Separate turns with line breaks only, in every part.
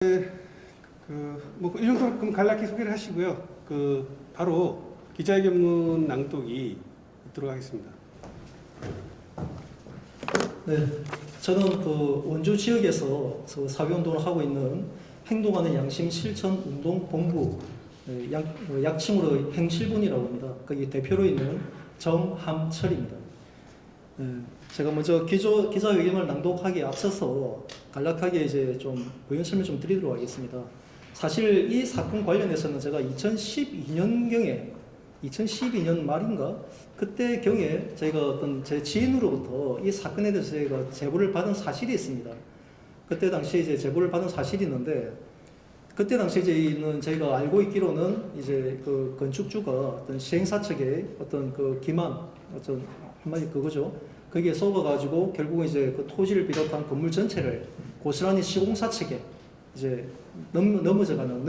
이 정도 그럼 간략히 소개를 하시고요. 바로 기자회견문 낭독이 있도록 하겠습니다.
네, 저는 원주 지역에서 사회운동을 하고 있는 행동하는 양심 실천 운동 본부 약칭으로 행실분이라고 합니다. 거기 대표로 있는 정함철입니다. 제가 먼저 기자회견을 낭독하기에 앞서서 간략하게 이제 좀 부연 설명 좀 드리도록 하겠습니다. 사실 이 사건 관련해서는 제가 2012년 말인가 그때경에 저희가 어떤 제 지인으로부터 이 사건에 대해서 저희가 제보를 받은 사실이 있습니다. 그때 당시에 이제 제보를 받은 사실이 있는데, 그때 당시에 저희가 알고 있기로는 이제 그 건축주가 어떤 시행사 측에 어떤 기만, 어떤 한마디 그거죠. 거기에 속아가지고 결국은 이제 그 토지를 비롯한 건물 전체를 고스란히 시공사 측에 이제 넘겨져가는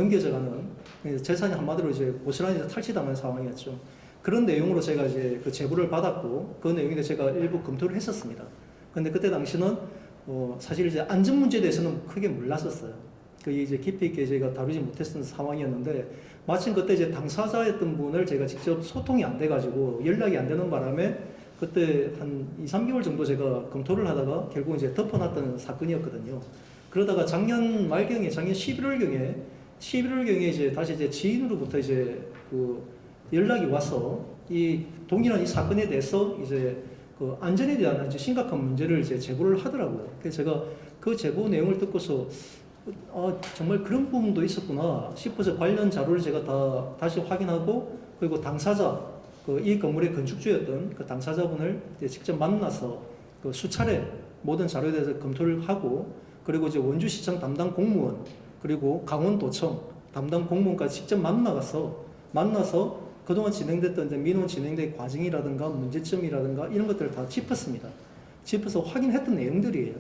재산이 한마디로 이제 고스란히 탈취당한 상황이었죠. 그런 내용으로 제가 이제 그 제보를 받았고, 그 내용에 제가 일부 검토를 했었습니다. 근데 그때 당시는 사실 이제 안전 문제에 대해서는 크게 몰랐었어요. 그게 이제 깊이 있게 저희가 다루지 못했던 상황이었는데, 마침 그때 이제 당사자였던 분을 제가 직접 소통이 안 돼가지고 연락이 안 되는 바람에 그때 한 2, 3개월 정도 제가 검토를 하다가 결국 이제 덮어놨던 사건이었거든요. 그러다가 작년 말경에, 작년 11월경에 이제 다시 이제 지인으로부터 이제 연락이 와서 동일한 이 사건에 대해서 이제 안전에 대한 이제 심각한 문제를 이제 제보를 하더라고요. 그래서 제가 그 제보 내용을 듣고서 정말 그런 부분도 있었구나 싶어서 관련 자료를 제가 다시 확인하고, 그리고 당사자, 이 건물의 건축주였던 그 당사자분을 이제 직접 만나서 수차례 모든 자료에 대해서 검토를 하고, 그리고 이제 원주시청 담당 공무원, 그리고 강원도청 담당 공무원까지 직접 만나서 그동안 진행됐던 이제 민원 진행된 과정이라든가 문제점이라든가 이런 것들을 다 짚어서 확인했던 내용들이에요.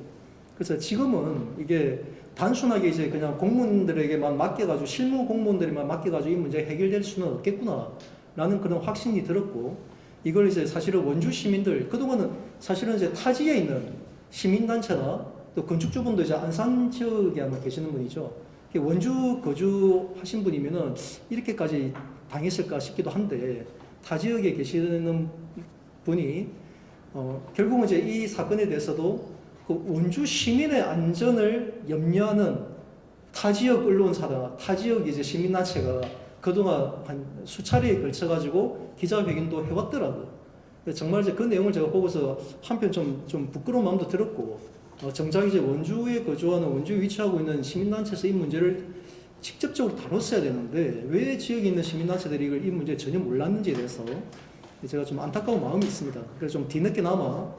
그래서 지금은 이게 단순하게 이제 그냥 공무원들에게만 맡겨가지고, 실무 공무원들에만 맡겨가지고 이 문제 해결될 수는 없겠구나 라는 그런 확신이 들었고, 이걸 이제 사실은 원주 시민들, 그동안은 사실은 이제 타지에 있는 시민단체나 또 건축주분도 이제 안산 지역에 아마 계시는 분이죠. 원주 거주하신 분이면은 이렇게까지 당했을까 싶기도 한데, 타 지역에 계시는 분이 결국은 이제 이 사건에 대해서도 원주 시민의 안전을 염려하는 타 지역 언론사나 타 지역 이제 시민단체가 그동안 한 수차례에 걸쳐가지고 기자회견도 해왔더라고요. 정말 이제 그 내용을 제가 보고서 한편 좀 부끄러운 마음도 들었고, 정작 이제 원주에 거주하는, 원주에 위치하고 있는 시민단체에서 이 문제를 직접적으로 다뤘어야 되는데 왜 지역에 있는 시민단체들이 이 문제에 전혀 몰랐는지에 대해서 제가 좀 안타까운 마음이 있습니다. 그래서 좀 뒤늦게나마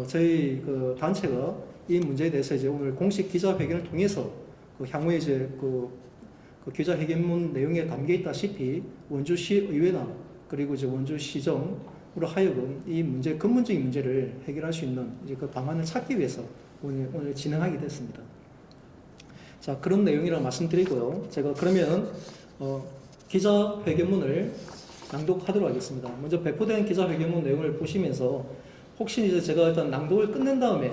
저희 단체가 이 문제에 대해서 이제 오늘 공식 기자회견을 통해서 향후에 이제 기자회견문 내용에 담겨 있다시피 원주시 의회나 그리고 이제 원주시정으로 하여금 이 문제, 근본적인 문제를 해결할 수 있는 이제 그 방안을 찾기 위해서 오늘 진행하게 됐습니다. 자, 그런 내용이라고 말씀드리고요. 제가 그러면 기자회견문을 낭독하도록 하겠습니다. 먼저 배포된 기자회견문 내용을 보시면서 혹시 이제 제가 일단 낭독을 끝낸 다음에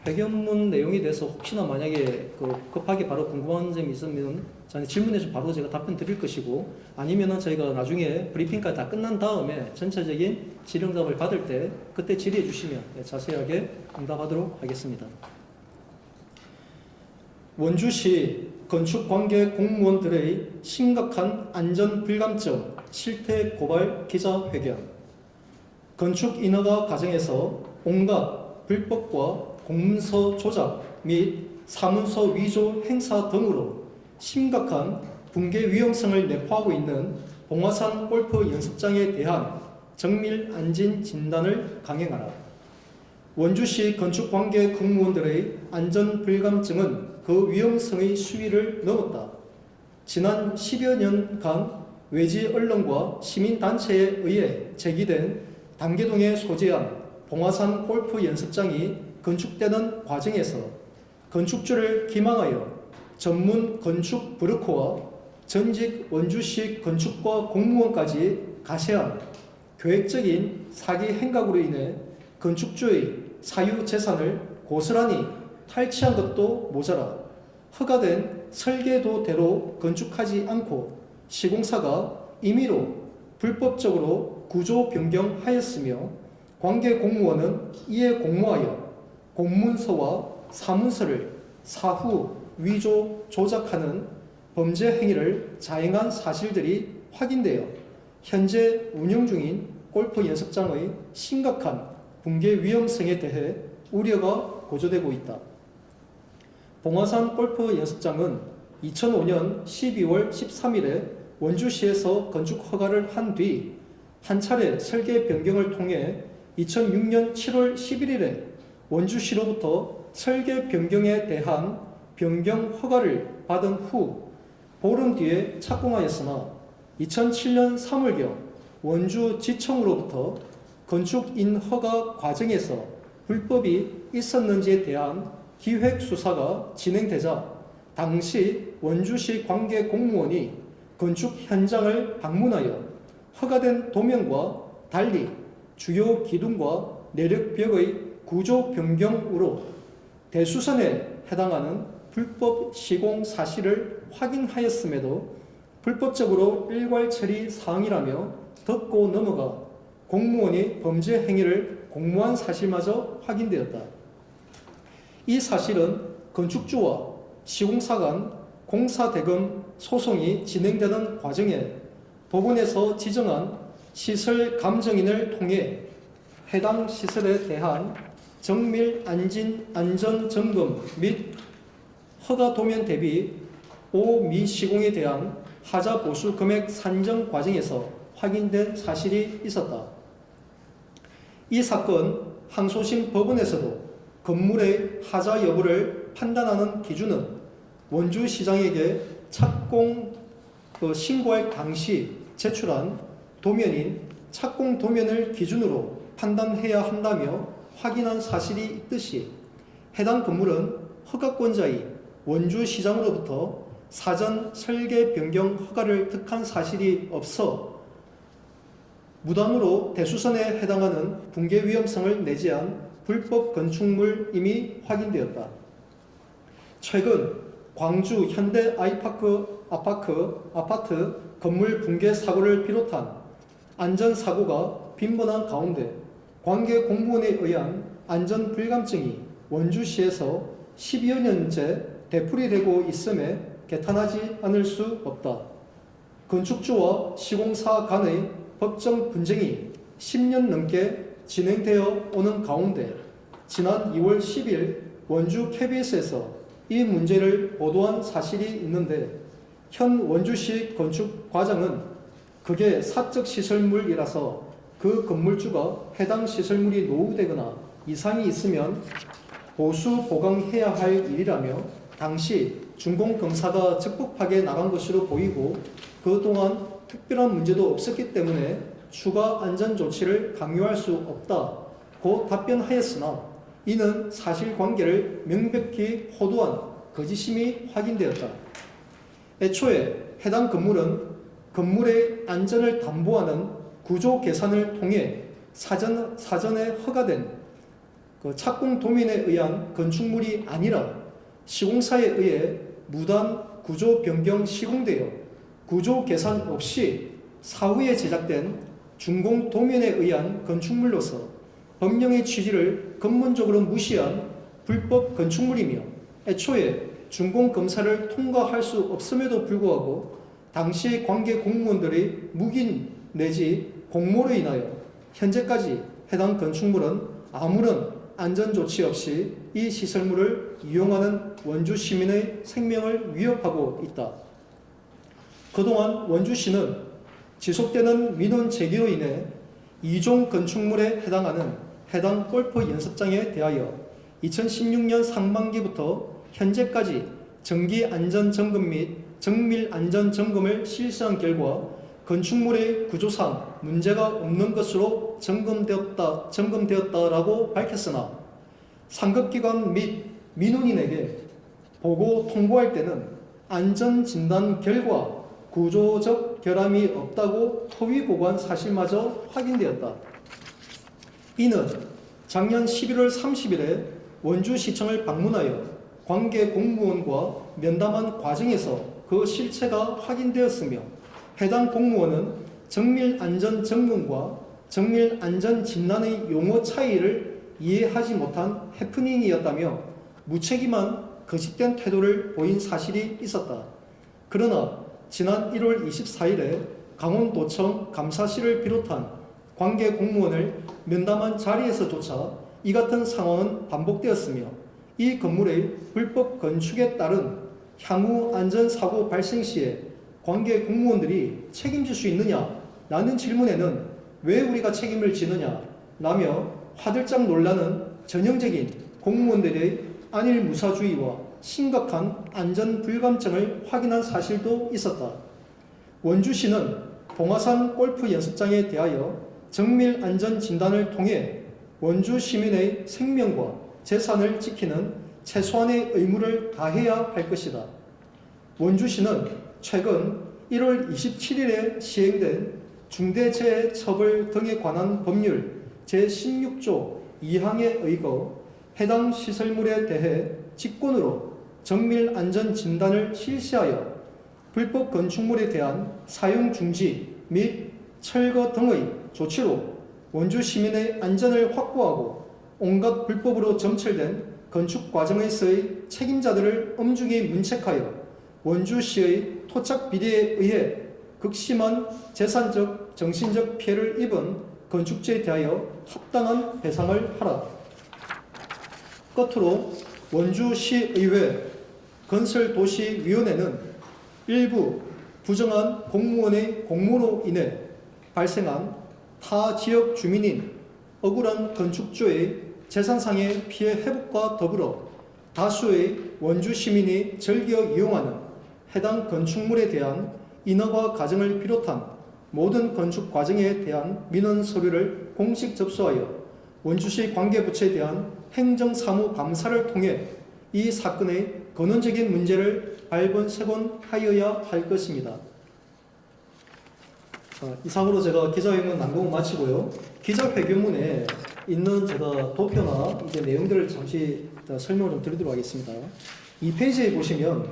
회견문 내용에 대해서 혹시나 만약에 급하게 바로 궁금한 점이 있으면 저한테 질문해 주시면 바로 제가 답변 드릴 것이고, 아니면은 저희가 나중에 브리핑까지 다 끝난 다음에 전체적인 질의응답을 받을 때 그때 질의해 주시면 자세하게 응답하도록 하겠습니다. 원주시 건축관계 공무원들의 심각한 안전 불감점 실태 고발 기자회견. 건축 인허가 과정에서 온갖 불법과 공문서 조작 및 사문서 위조 행사 등으로 심각한 붕괴 위험성을 내포하고 있는 봉화산 골프 연습장에 대한 정밀 안전 진단을 강행하라. 원주시 건축관계 공무원들의 안전 불감증은 그 위험성의 수위를 넘었다. 지난 10여 년간 외지 언론과 시민단체에 의해 제기된 단계동에 소재한 봉화산 골프 연습장이 건축되는 과정에서 건축주를 기망하여 전문 건축 브로커와 전직 원주시 건축과 공무원까지 가세한 계획적인 사기 행각으로 인해 건축주의 사유 재산을 고스란히 탈취한 것도 모자라 허가된 설계도대로 건축하지 않고 시공사가 임의로 불법적으로 구조 변경하였으며 관계 공무원은 이에 공모하여 공문서와 사문서를 사후 위조 조작하는 범죄 행위를 자행한 사실들이 확인되어 현재 운영 중인 골프 연습장의 심각한 붕괴 위험성에 대해 우려가 고조되고 있다. 봉화산 골프 연습장은 2005년 12월 13일에 원주시에서 건축 허가를 한 뒤 한 차례 설계 변경을 통해 2006년 7월 11일에 원주시로부터 설계 변경에 대한 변경 허가를 받은 후 보름 뒤에 착공하였으나 2007년 3월경 원주지청으로부터 건축인 허가 과정에서 불법이 있었는지에 대한 기획 수사가 진행되자 당시 원주시 관계 공무원이 건축 현장을 방문하여 허가된 도면과 달리 주요 기둥과 내력벽의 구조 변경으로 대수선에 해당하는 불법 시공 사실을 확인하였음에도 불법적으로 일괄 처리 사항이라며 덮고 넘어가 공무원이 범죄 행위를 공모한 사실마저 확인되었다. 이 사실은 건축주와 시공사 간 공사대금 소송이 진행되는 과정에 법원에서 지정한 시설 감정인을 통해 해당 시설에 대한 정밀 안전 점검 및 허가 도면 대비 오미시공에 대한 하자 보수 금액 산정 과정에서 확인된 사실이 있었다. 이 사건 항소심 법원에서도 건물의 하자 여부를 판단하는 기준은 원주시장에게 착공 신고할 당시 제출한 도면인 착공 도면을 기준으로 판단해야 한다며 확인한 사실이 있듯이 해당 건물은 허가권자의 원주시장으로부터 사전 설계 변경 허가를 득한 사실이 없어 무단으로 대수선에 해당하는 붕괴 위험성을 내재한 불법 건축물임이 확인되었다. 최근 광주 현대 아이파크 아파트 건물 붕괴 사고를 비롯한 안전사고가 빈번한 가운데 관계 공무원에 의한 안전 불감증이 원주시에서 10여 년째 되풀이되고 있음에 개탄하지 않을 수 없다. 건축주와 시공사 간의 법정 분쟁이 10년 넘게 진행되어 오는 가운데 지난 2월 10일 원주 KBS에서 이 문제를 보도한 사실이 있는데 현 원주시 건축 과장은 그게 사적 시설물이라서 그 건물주가 해당 시설물이 노후되거나 이상이 있으면 보수 보강해야 할 일이라며 당시 준공검사가 적법하게 나간 것으로 보이고 그동안 특별한 문제도 없었기 때문에 추가 안전 조치를 강요할 수 없다고 답변하였으나 이는 사실관계를 명백히 호도한 거짓임이 확인되었다. 애초에 해당 건물은 건물의 안전을 담보하는 구조 계산을 통해 사전에 허가된 착공 도면에 의한 건축물이 아니라 시공사에 의해 무단 구조 변경 시공되어 구조 계산 없이 사후에 제작된 준공 도면에 의한 건축물로서 법령의 취지를 근본적으로 무시한 불법 건축물이며 애초에 준공 검사를 통과할 수 없음에도 불구하고 당시 관계 공무원들의 묵인 내지 공모로 인하여 현재까지 해당 건축물은 아무런 안전 조치 없이 이 시설물을 이용하는 원주 시민의 생명을 위협하고 있다. 그동안 원주시는 지속되는 민원 제기로 인해 2종 건축물에 해당하는 해당 골프 연습장에 대하여 2016년 상반기부터 현재까지 정기 안전 점검 및 정밀 안전 점검을 실시한 결과 건축물의 구조상 문제가 없는 것으로 점검되었다라고 밝혔으나 상급기관 및 민원인에게 보고 통보할 때는 안전진단 결과 구조적 결함이 없다고 토의 보고한 사실마저 확인되었다. 이는 작년 11월 30일에 원주시청을 방문하여 관계 공무원과 면담한 과정에서 그 실체가 확인되었으며 해당 공무원은 정밀안전점검과 정밀안전진단의 용어 차이를 이해하지 못한 해프닝이었다며 무책임한 거짓된 태도를 보인 사실이 있었다. 그러나 지난 1월 24일에 강원도청 감사실을 비롯한 관계 공무원을 면담한 자리에서조차 이 같은 상황은 반복되었으며 이 건물의 불법 건축에 따른 향후 안전사고 발생 시에 관계 공무원들이 책임질 수 있느냐라는 질문에는 왜 우리가 책임을 지느냐 라며 화들짝 놀라는 전형적인 공무원들의 안일무사주의와 심각한 안전불감증을 확인한 사실도 있었다. 원주시는 봉화산 골프 연습장에 대하여 정밀안전진단을 통해 원주 시민의 생명과 재산을 지키는 최소한의 의무를 다해야 할 것이다. 원주시는 최근 1월 27일에 시행된 중대재해처벌 등에 관한 법률 제16조 2항에 의거 해당 시설물에 대해 직권으로 정밀안전진단을 실시하여 불법 건축물에 대한 사용 중지 및 철거 등의 조치로 원주 시민의 안전을 확보하고 온갖 불법으로 점철된 건축 과정에서의 책임자들을 엄중히 문책하여 원주시의 토착 비리에 의해 극심한 재산적, 정신적 피해를 입은 건축주에 대하여 합당한 배상을 하라. 끝으로 원주시의회 건설도시위원회는 일부 부정한 공무원의 공모로 인해 발생한 타 지역 주민인 억울한 건축주의 재산상의 피해 회복과 더불어 다수의 원주 시민이 즐겨 이용하는 해당 건축물에 대한 인허가 과정을 비롯한 모든 건축 과정에 대한 민원 서류를 공식 접수하여 원주시 관계부처에 대한 행정사무 감사를 통해 이 사건의 근원적인 문제를 발본색원하여야 할 것입니다. 이상으로 제가 기자회견 난공을 마치고요. 기자회견문에 있는 제가 도표나 이제 내용들을 잠시 설명을 좀 드리도록 하겠습니다. 이 페이지에 보시면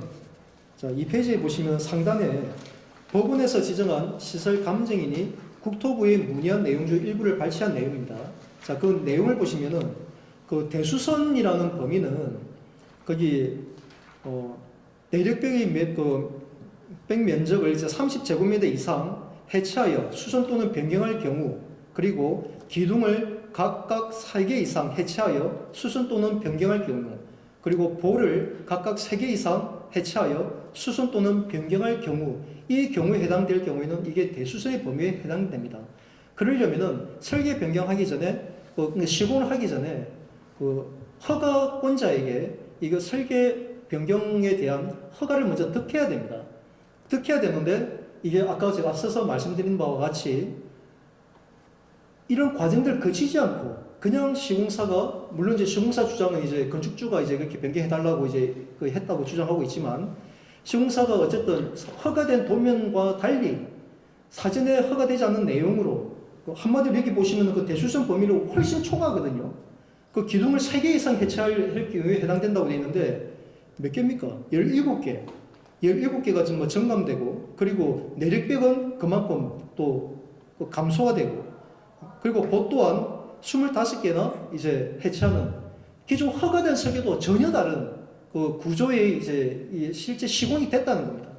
상단에 법원에서 지정한 시설 감정인이 국토부에 문의한 내용 중 일부를 발췌한 내용입니다. 자, 그 내용을 보시면은 그 대수선이라는 범위는 거기 내력벽의 백 면적을 이제 30제곱미터 이상 해체하여 수선 또는 변경할 경우, 그리고 기둥을 각각 3개 이상 해체하여 수선 또는 변경할 경우, 그리고 볼을 각각 3개 이상 해체하여 수선 또는 변경할 경우, 이 경우에 해당될 경우에는 이게 대수선의 범위에 해당됩니다. 그러려면은 설계 변경하기 전에 시공을 하기 전에 허가권자에게 이거 설계 변경에 대한 허가를 먼저 득해야 됩니다. 득해야 되는데 이게 아까 제가 앞서서 말씀드린 바와 같이 이런 과정들을 거치지 않고 그냥 시공사가, 물론 이제 시공사 주장은 이제 건축주가 이제 그렇게 변경해달라고 이제 했다고 주장하고 있지만, 시공사가 어쨌든 허가된 도면과 달리 사전에 허가되지 않는 내용으로 한마디로 여기 보시면 그 대수선 범위를 훨씬 초과하거든요. 그 기둥을 3개 이상 해체할 경우에 해당된다고 되어 있는데 몇 개입니까? 17개. 17개가 좀 정감되고, 그리고 내력벽은 그만큼 또 감소가 되고, 그리고 봇 또한 25개나 이제 해체하는 기존 허가된 설계도 전혀 다른 그 구조의 이제 실제 시공이 됐다는 겁니다.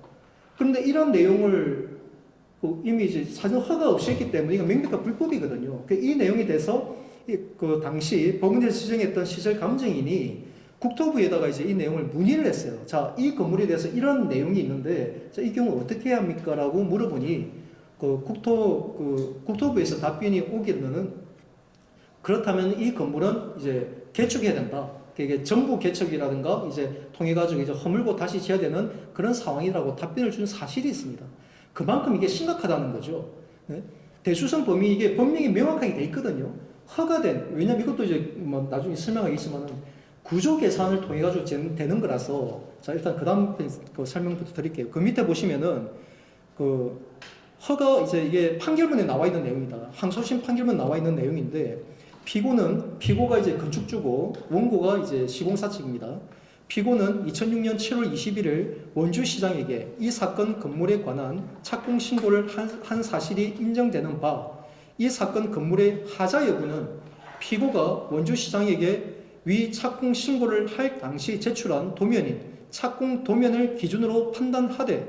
그런데 이런 내용을 이미 이제 사전 허가 없이 했기 때문에 이거 명백한 불법이거든요. 이 내용에 대해서 그 당시 법원에서 지정했던 시설 감정인이 국토부에다가 이제 이 내용을 문의를 했어요. 자, 이 건물에 대해서 이런 내용이 있는데, 자, 이 경우 어떻게 해야 합니까? 라고 물어보니, 국토부에서 답변이 오기로는, 그렇다면 이 건물은 이제 개축해야 된다. 이게 정부 개척이라든가 이제 통해가지고 이제 허물고 다시 지어야 되는 그런 상황이라고 답변을 준 사실이 있습니다. 그만큼 이게 심각하다는 거죠. 네? 대수선 범위 이게 법령이 명확하게 돼 있거든요. 허가된, 왜냐면 이것도 이제 뭐 나중에 설명하겠지만은 구조 계산을 통해 가지고 되는 거라서, 자, 일단 그 다음 설명부터 드릴게요. 그 밑에 보시면은 허가 이제 이게 판결문에 나와 있는 내용입니다. 항소심 판결문 나와 있는 내용인데, 피고가 이제 건축주고 원고가 이제 시공사 측입니다. 피고는 2006년 7월 21일 원주시장에게 이 사건 건물에 관한 착공 신고를 한 사실이 인정되는 바, 이 사건 건물의 하자 여부는 피고가 원주시장에게 위 착공 신고를 할 당시 제출한 도면인 착공 도면을 기준으로 판단하되,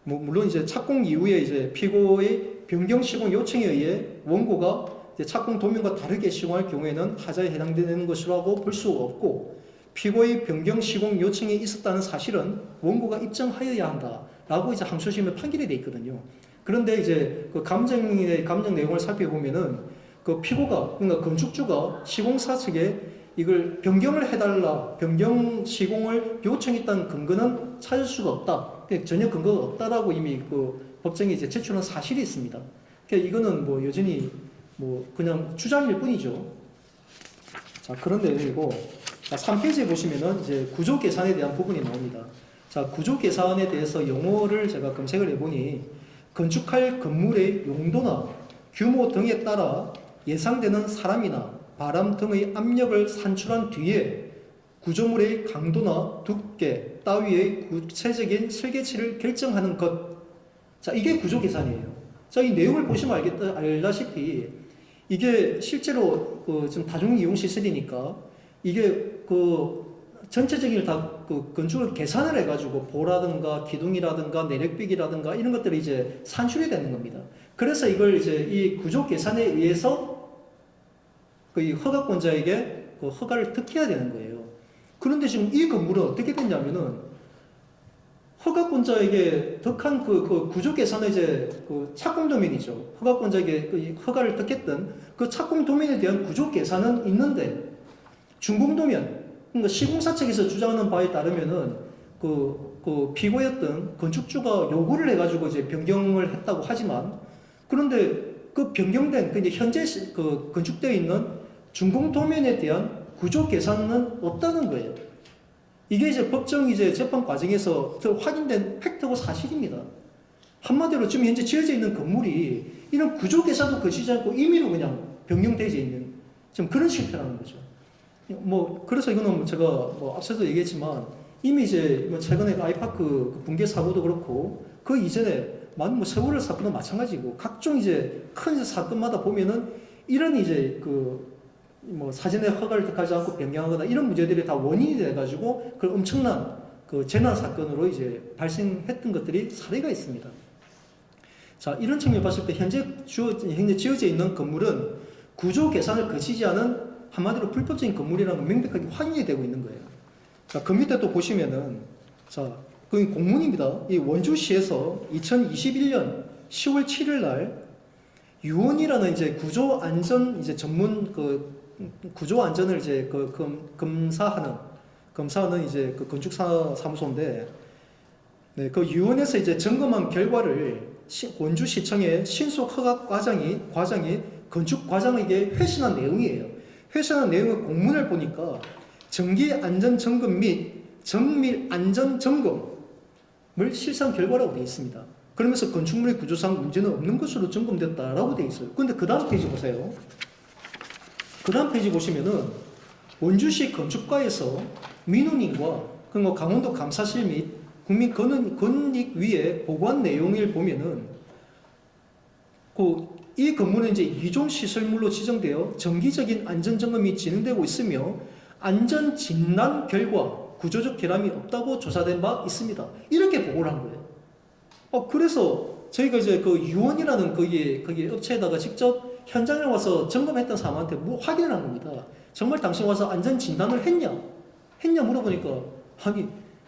물론 이제 착공 이후에 이제 피고의 변경 시공 요청에 의해 원고가 이제 착공 도면과 다르게 시공할 경우에는 하자에 해당되는 것이라고 볼 수가 없고, 피고의 변경 시공 요청이 있었다는 사실은 원고가 입증하여야 한다라고 이제 항소심에 판결이 돼 있거든요. 그런데 이제 그 감정 내용을 살펴보면은 그 피고가, 그러니까 건축주가 시공사 측에 이걸 변경을 해달라, 변경 시공을 요청했다는 근거는 찾을 수가 없다, 전혀 근거가 없다라고 이미 그 법정에 이제 제출한 사실이 있습니다. 그러니까 이거는 뭐 여전히 뭐 그냥 주장일 뿐이죠. 자, 그런 내용이고, 자, 3페이지에 보시면은 이제 구조 계산에 대한 부분이 나옵니다. 자, 구조 계산에 대해서 용어를 제가 검색을 해보니, 건축할 건물의 용도나 규모 등에 따라 예상되는 사람이나 바람 등의 압력을 산출한 뒤에 구조물의 강도나 두께 따위의 구체적인 설계치를 결정하는 것. 자, 이게 구조 계산이에요. 자, 이 내용을 보시면 알다시피 이게 실제로 지금 다중 이용 시설이니까 이게 전체적인 다 건축을 계산을 해가지고 보라든가 기둥이라든가 내력비기라든가 이런 것들이 이제 산출이 되는 겁니다. 그래서 이걸 이제 이 구조 계산에 의해서 이 허가권자에게 그 허가를 득해야 되는 거예요. 그런데 지금 이 건물은 어떻게 됐냐면은 허가권자에게 득한 그 구조 계산의 이제 그 착공 도면이죠. 허가권자에게 그 허가를 득했던 그 착공 도면에 대한 구조 계산은 있는데, 준공 도면, 그러니까 시공사 측에서 주장하는 바에 따르면은 그 피고였던 건축주가 요구를 해가지고 이제 변경을 했다고 하지만, 그런데 그 변경된 그 이제 현재 그 건축되어 있는 준공 도면에 대한 구조 계산은 없다는 거예요. 이게 이제 법정 이제 재판 과정에서 확인된 팩트고 사실입니다. 한마디로 지금 현재 지어져 있는 건물이 이런 구조 계산도 거치지 않고 임의로 그냥 변경되어 있는 지금 그런 실태라는 거죠. 뭐 그래서 이거는 제가 뭐 앞서도 얘기했지만 이미 이제 뭐 최근에 아이파크 붕괴 사고도 그렇고 그 이전에 많은 뭐 세월호 사건도 마찬가지고 각종 이제 큰 사건마다 보면은 이런 이제 뭐 사전에 허가를 득하지 않고 변경하거나 이런 문제들이 다 원인이 돼가지고 그 엄청난 그 재난 사건으로 이제 발생했던 것들이 사례가 있습니다. 자, 이런 측면을 봤을 때 현재 지어져 있는 건물은 구조 계산을 거치지 않은 한마디로 불법적인 건물이라는 건 명백하게 확인이 되고 있는 거예요. 자, 그 밑에 또 보시면은 자, 그 공문입니다. 이 원주시에서 2021년 10월 7일 날 유원이라는 이제 구조 안전 이제 전문 구조 안전을 이제 검사하는 이제 그 건축사 사무소인데, 네, 그 유원에서 이제 점검한 결과를 원주시청의 신속 허가 과장이 건축 과장에게 회신한 내용이에요. 회신한 내용의 공문을 보니까 정기 안전 점검 및 정밀 안전 점검을 실시한 결과라고 되어 있습니다. 그러면서 건축물의 구조상 문제는 없는 것으로 점검됐다라고 되어 있어요. 근데 그 다음 페이지 보세요. 그 다음 페이지 보시면은 원주시 건축과에서 민원인과 그리고 강원도 감사실 및 국민권익위에 보고한 내용을 보면은 이 건물은 이제 이종 시설물로 지정되어 정기적인 안전 점검이 진행되고 있으며 안전 진단 결과 구조적 결함이 없다고 조사된 바 있습니다. 이렇게 보고를 한 거예요. 그래서 저희가 이제 그 유원이라는 거기 업체에다가 직접 현장에 와서 점검했던 사람한테 확인을 한 겁니다. 정말 당신 와서 안전 진단을 했냐 물어보니까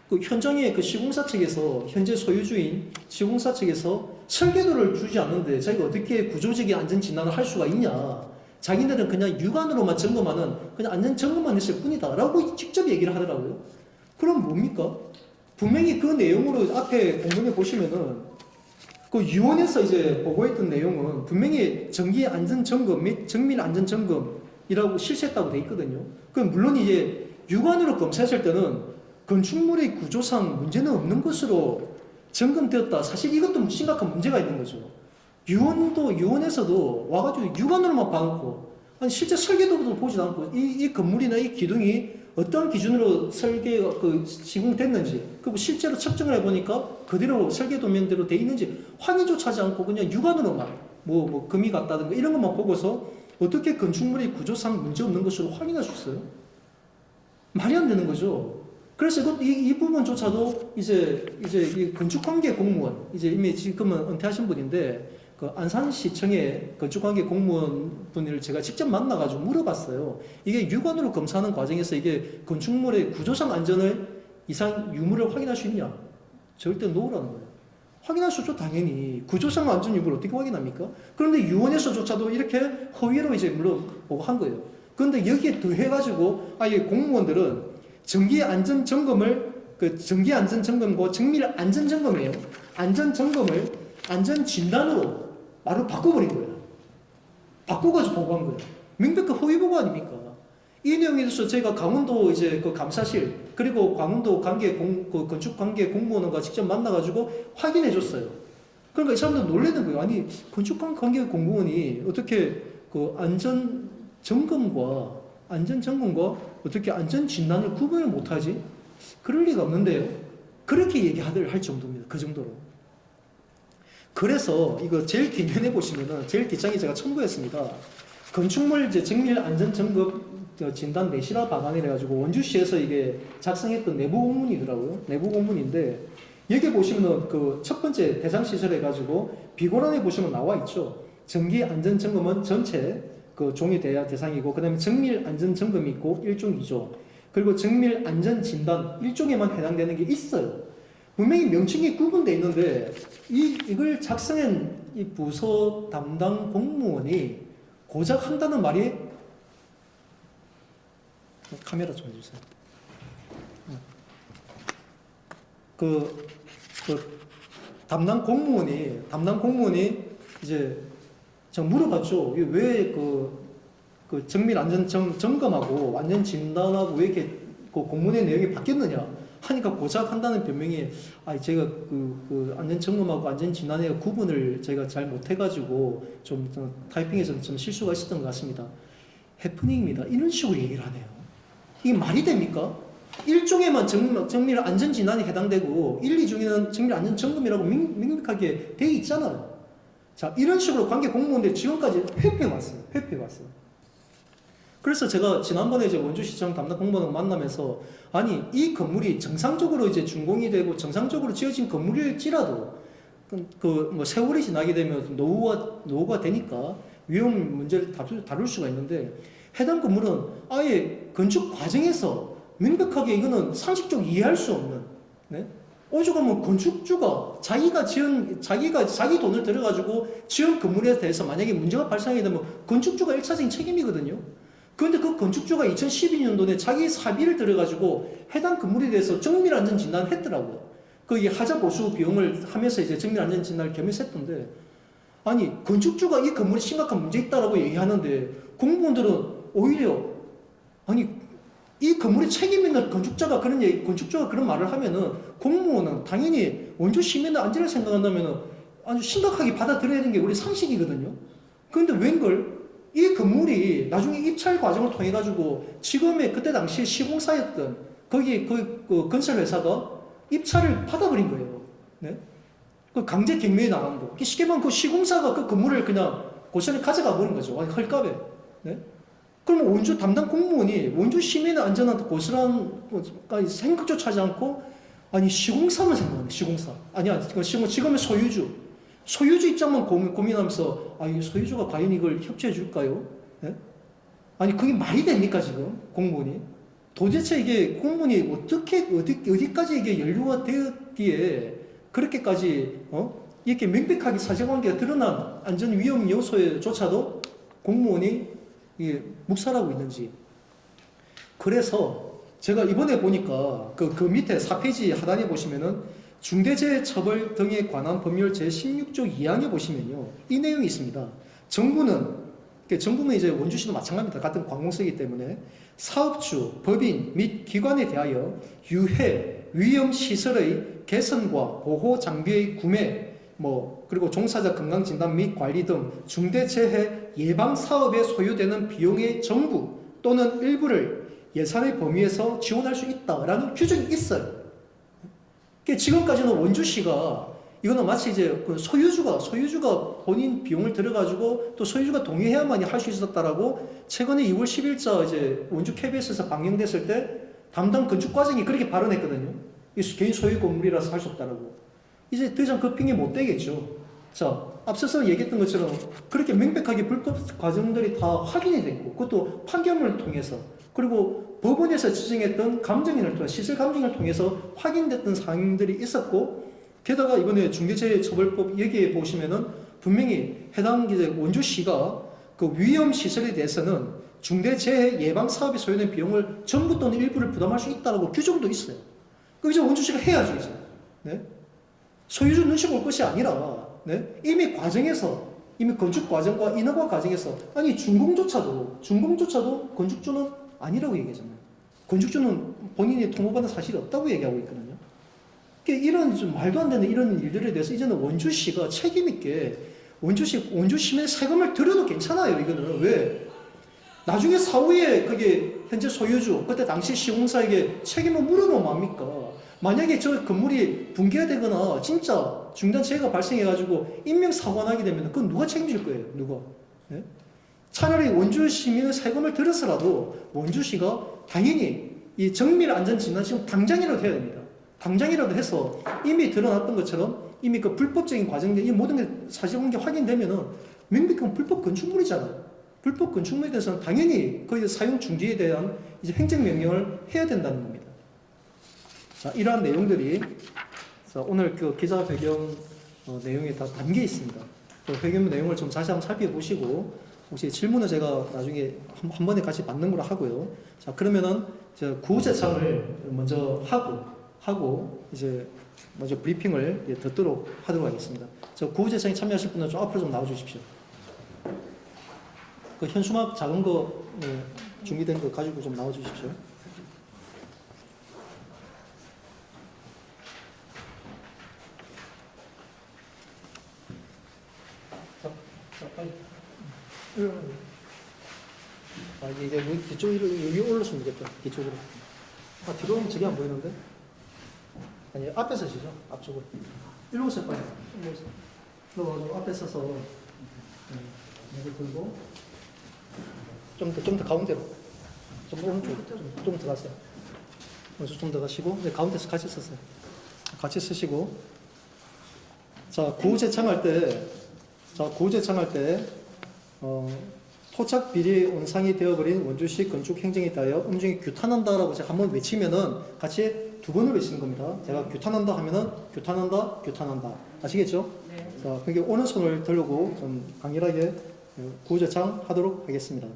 그 현장에 그 시공사 측에서 현재 소유주인 시공사 측에서 설계도를 주지 않는데 자기가 어떻게 구조적인 안전 진단을 할 수가 있냐. 자기네들은 그냥 육안으로만 점검하는 그냥 안전 점검만 했을 뿐이다라고 직접 얘기를 하더라고요. 그럼 뭡니까? 분명히 그 내용으로 앞에 공문에 보시면은 그 유원에서 이제 보고했던 내용은 분명히 정기 안전 점검 및 정밀 안전 점검이라고 실시했다고 돼 있거든요. 그럼 물론 이제 육안으로 검사했을 때는 건축물의 구조상 문제는 없는 것으로 점검되었다. 사실 이것도 심각한 문제가 있는 거죠. 유원에서도 와가지고 육안으로만 봐놓고 실제 설계도도 보지도 않고 이 건물이나 이 기둥이 어떤 기준으로 설계가 시공됐는지 그리고 실제로 측정을 해보니까 그대로 설계 도면대로 돼 있는지 확인조차 하지 않고 그냥 육안으로만 뭐 금이 갔다든가 이런 것만 보고서 어떻게 건축물의 구조상 문제 없는 것으로 확인할 수 있어요? 말이 안 되는 거죠. 그래서 이 부분조차도 이제 이 건축관계 공무원 이제 이미 지금은 은퇴하신 분인데 그 안산시청의 건축관계 공무원 분을 제가 직접 만나가지고 물어봤어요. 이게 육안으로 검사하는 과정에서 이게 건축물의 구조상 안전을 이상 유무를 확인할 수 있냐? 절대 노라는 거예요. 확인할 수 있죠, 당연히. 구조상 안전 유무를 어떻게 확인합니까? 그런데 유원에서조차도 이렇게 허위로 이제 물론 보고 한 거예요. 그런데 여기에 더해가지고 아예 공무원들은 정기 안전 점검을 정기 안전 점검과 정밀 안전 점검이에요. 안전 점검을 안전 진단으로 바로 바꿔버린 거예요. 바꿔가지고 보고한 거예요. 명백한 허위 보고 아닙니까? 이 내용에 대해서 제가 강원도 이제 그 감사실 그리고 강원도 건축 관계 공무원과 직접 만나가지고 확인해줬어요. 그러니까 이 사람들 놀라는 거예요. 아니 건축 관계 공무원이 어떻게 그 안전 점검과 어떻게 안전 진단을 구분을 못하지? 그럴 리가 없는데요. 그렇게 할 정도입니다. 그 정도로. 그래서 이거 제일 뒷면에 보시면은 제일 뒷장에 제가 첨부했습니다. 건축물 이제 정밀 안전 점검 진단 내실화 방안이라 가지고 원주시에서 이게 작성했던 내부 공문이더라고요. 내부 공문인데 여기 보시면은 그 첫 번째 대상 시설 해가지고 비고란에 보시면 나와 있죠. 정기 안전 점검은 전체 그 종이 대상이고 그다음에 정밀 안전 점검이 있고 1종 2종 그리고 정밀 안전 진단 1종에만 해당되는 게 있어요. 분명히 명칭이 구분되어 있는데 이걸 작성한 이 부서 담당 공무원이 고작 한다는 말이 카메라 좀 해주세요. 그 담당 공무원이 이제 제가 물어봤죠. 왜 그 정밀 안전 점검하고 안전 진단하고 왜 이렇게 그 공문의 내용이 바뀌었느냐 하니까 고작 한다는 변명이 제가 그 안전 점검하고 안전 진단의 구분을 제가 잘 못해가지고 좀 타이핑에서 좀 실수가 있었던 것 같습니다. 해프닝입니다. 이런 식으로 얘기를 하네요. 이게 말이 됩니까? 1종에만 정밀 안전 진단이 해당되고 1, 2종에는 정밀 안전 점검이라고 명백하게 돼 있잖아요. 자, 이런 식으로 관계 공무원들 지금까지 회피해왔어요. 그래서 제가 지난번에 이제 원주시청 담당 공무원을 만나면서 아니 이 건물이 정상적으로 이제 준공이 되고 정상적으로 지어진 건물일지라도 뭐 세월이 지나게 되면 노후가 되니까 위험 문제를 다룰 수가 있는데 해당 건물은 아예 건축 과정에서 명백하게 이거는 상식적으로 이해할 수 없는 오죽하면 건축주가 자기 돈을 들여가지고 지은 건물에 대해서 만약에 문제가 발생하게 되면 건축주가 1차적인 책임이거든요. 그런데 그 건축주가 2012년도에 자기 사비를 들여가지고 해당 건물에 대해서 정밀 안전 진단을 했더라고요. 그 하자 보수 비용을 하면서 이제 정밀 안전 진단을 겸해서 했던데 아니 건축주가 이 건물에 심각한 문제 있다라고 얘기하는데 공무원들은 오히려 아니 이 건물의 책임 있는 건축주가 그런 말을 하면은 공무원은 당연히 원주 시민의 안전을 생각한다면은 아주 심각하게 받아들여야 되는 게 우리 상식이거든요. 그런데 웬걸 이 건물이 나중에 입찰 과정을 통해 가지고 지금의 그때 당시 시공사였던 거기 그 건설 회사가 입찰을 받아버린 거예요. 네? 그 강제 경매에 나간 거. 쉽게 말하면 그 시공사가 그 건물을 그냥 고시원에 가져가 버린 거죠. 헐값에. 네? 그러면 원주 담당 공무원이 원주 시민의 안전한 고스란까지 생각조차 하지 않고 아니 시공사만 생각하네. 시공사. 지금의 소유주 입장만 고민하면서 이 소유주가 과연 이걸 협조해 줄까요? 네? 아니 그게 말이 됩니까 지금 공무원이? 도대체 이게 공무원이 어디까지 이게 연루가 되었기에 그렇게까지 이렇게 명백하게 사실관계가 드러난 안전 위험 요소에조차도 공무원이 묵살하고 있는지. 그래서 제가 이번에 보니까 그 밑에 4페이지 하단에 보시면은 중대재해처벌 등에 관한 법률 제16조 2항에 보시면요. 이 내용이 있습니다. 정부는 이제 원주시도 마찬가지입니다. 같은 관공서이기 때문에 사업주, 법인 및 기관에 대하여 유해, 위험시설의 개선과 보호 장비의 구매, 그리고 종사자 건강진단 및 관리 등 중대재해 예방 사업에 소요되는 비용의 전부 또는 일부를 예산의 범위에서 지원할 수 있다라는 규정이 있어요. 그러니까 지금까지는 원주시가 이거는 마치 이제 그 소유주가 본인 비용을 들여가지고 또 소유주가 동의해야만이 할 수 있었다라고 최근에 2월 10일자 이제 원주 KBS에서 방영됐을 때 담당 건축과장이 그렇게 발언했거든요. 이 개인 소유 건물이라서 할 수 없다라고. 이제 더 이상 그 핑계 못 대겠죠. 자, 앞서서 얘기했던 것처럼 그렇게 명백하게 불법 과정들이 다 확인이 됐고, 그것도 판결문을 통해서, 그리고 법원에서 지정했던 감정인을 통해 시설 감정을 통해서 확인됐던 사항들이 있었고, 게다가 이번에 중대재해처벌법 여기에 보시면은 분명히 해당 이제 원주시가 그 위험 시설에 대해서는 중대재해 예방 사업에 소요된 비용을 전부 또는 일부를 부담할 수 있다라고 규정도 있어요. 그 이제 원주시가 해야죠 이제. 네? 소유주 눈치 볼 것이 아니라, 네? 이미 과정에서, 이미 건축 과정과 인허가 과정에서, 아니 준공조차도 건축주는 아니라고 얘기하잖아요. 건축주는 본인이 통보받은 사실이 없다고 얘기하고 있거든요. 그러니까 이런 좀 말도 안 되는 이런 일들에 대해서 이제는 원주시가 책임있게 원주시민의 세금을 들여도 괜찮아요. 이거는 왜? 나중에 사후에 그게 현재 소유주, 그때 당시 시공사에게 책임을 물으면 뭡니까? 만약에 저 건물이 붕괴가 되거나 진짜 중대한 재해가 발생해가지고 인명사고가 나게 되면 그건 누가 책임질 거예요? 누가? 네? 차라리 원주 시민의 세금을 들여서라도 원주시가 당연히 이 정밀안전진단 지금 당장이라도 해야 됩니다. 당장이라도 해서 이미 드러났던 것처럼 이미 그 불법적인 과정들 이 모든 게 사실관계 확인되면은 명백한 불법 건축물이잖아요. 불법 건축물에 대해서는 당연히 그 사용 중지에 대한 이제 행정명령을 해야 된다는 겁니다. 자, 이러한 내용들이 오늘 그 기자회견 내용에 다 담겨 있습니다. 그 회견 내용을 좀 다시 한번 살펴보시고 혹시 질문을 제가 나중에 한 번에 같이 받는 걸로 하고요. 자, 그러면은 제가 구제창을 먼저 하고 이제 먼저 브리핑을 듣도록 하도록 하겠습니다. 저 구제창에 참여하실 분은 좀 앞으로 좀 나와주십시오. 그 현수막 작은 거 준비된 거 가지고 좀 나와주십시오. 자, 빨리. 아, 이게 뒤쪽으로 여기 올렸으면 되겠다. 뒤쪽으로. 아, 뒤로 오면 저게 안 보이는데? 아니, 앞에 서시죠. 앞쪽으로. 일로 오세요, 빨리. 일로 오세요. 들어가서 앞에 서서 여기 들고 좀 더 가운데로. 좀 오른쪽. 좀 더 가세요. 좀 더 가시고 네, 가운데서 같이 서세요. 같이 쓰시고 자, 구제창할 때 토착 비리 온상이 되어버린 원주시 건축 행정에 대하여 엄중히 규탄한다라고 제가 한번 외치면은 같이 두 번을 외치는 겁니다. 제가 규탄한다 하면은 규탄한다. 아시겠죠?
네.
자, 그게 오른손을 들고 좀 강렬하게 구제창 하도록 하겠습니다.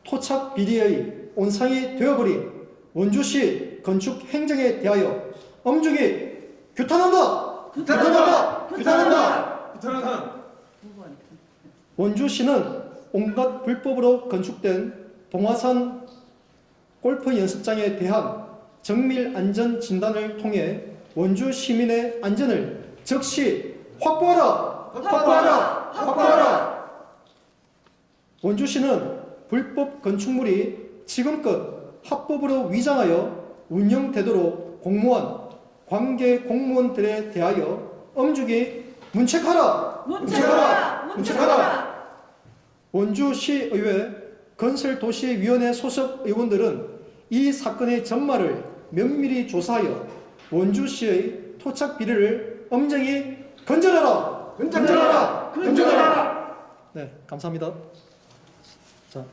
토착 비리의 온상이 되어버린 원주시 건축 행정에 대하여 엄중히 규탄한다. 원주시는 온갖 불법으로 건축된 동화산 골프 연습장에 대한 정밀 안전 진단을 통해 원주 시민의 안전을 즉시 확보하라. 원주시는 불법 건축물이 지금껏 합법으로 위장하여 운영되도록 공무원, 관계 공무원들에 대하여 엄중히 문책하라. 원주시의회 건설도시위원회 소속 의원들은 이 사건의 전말을 면밀히 조사하여 원주시의 토착 비리를 엄정히 건절하라. 네, 감사합니다. 자,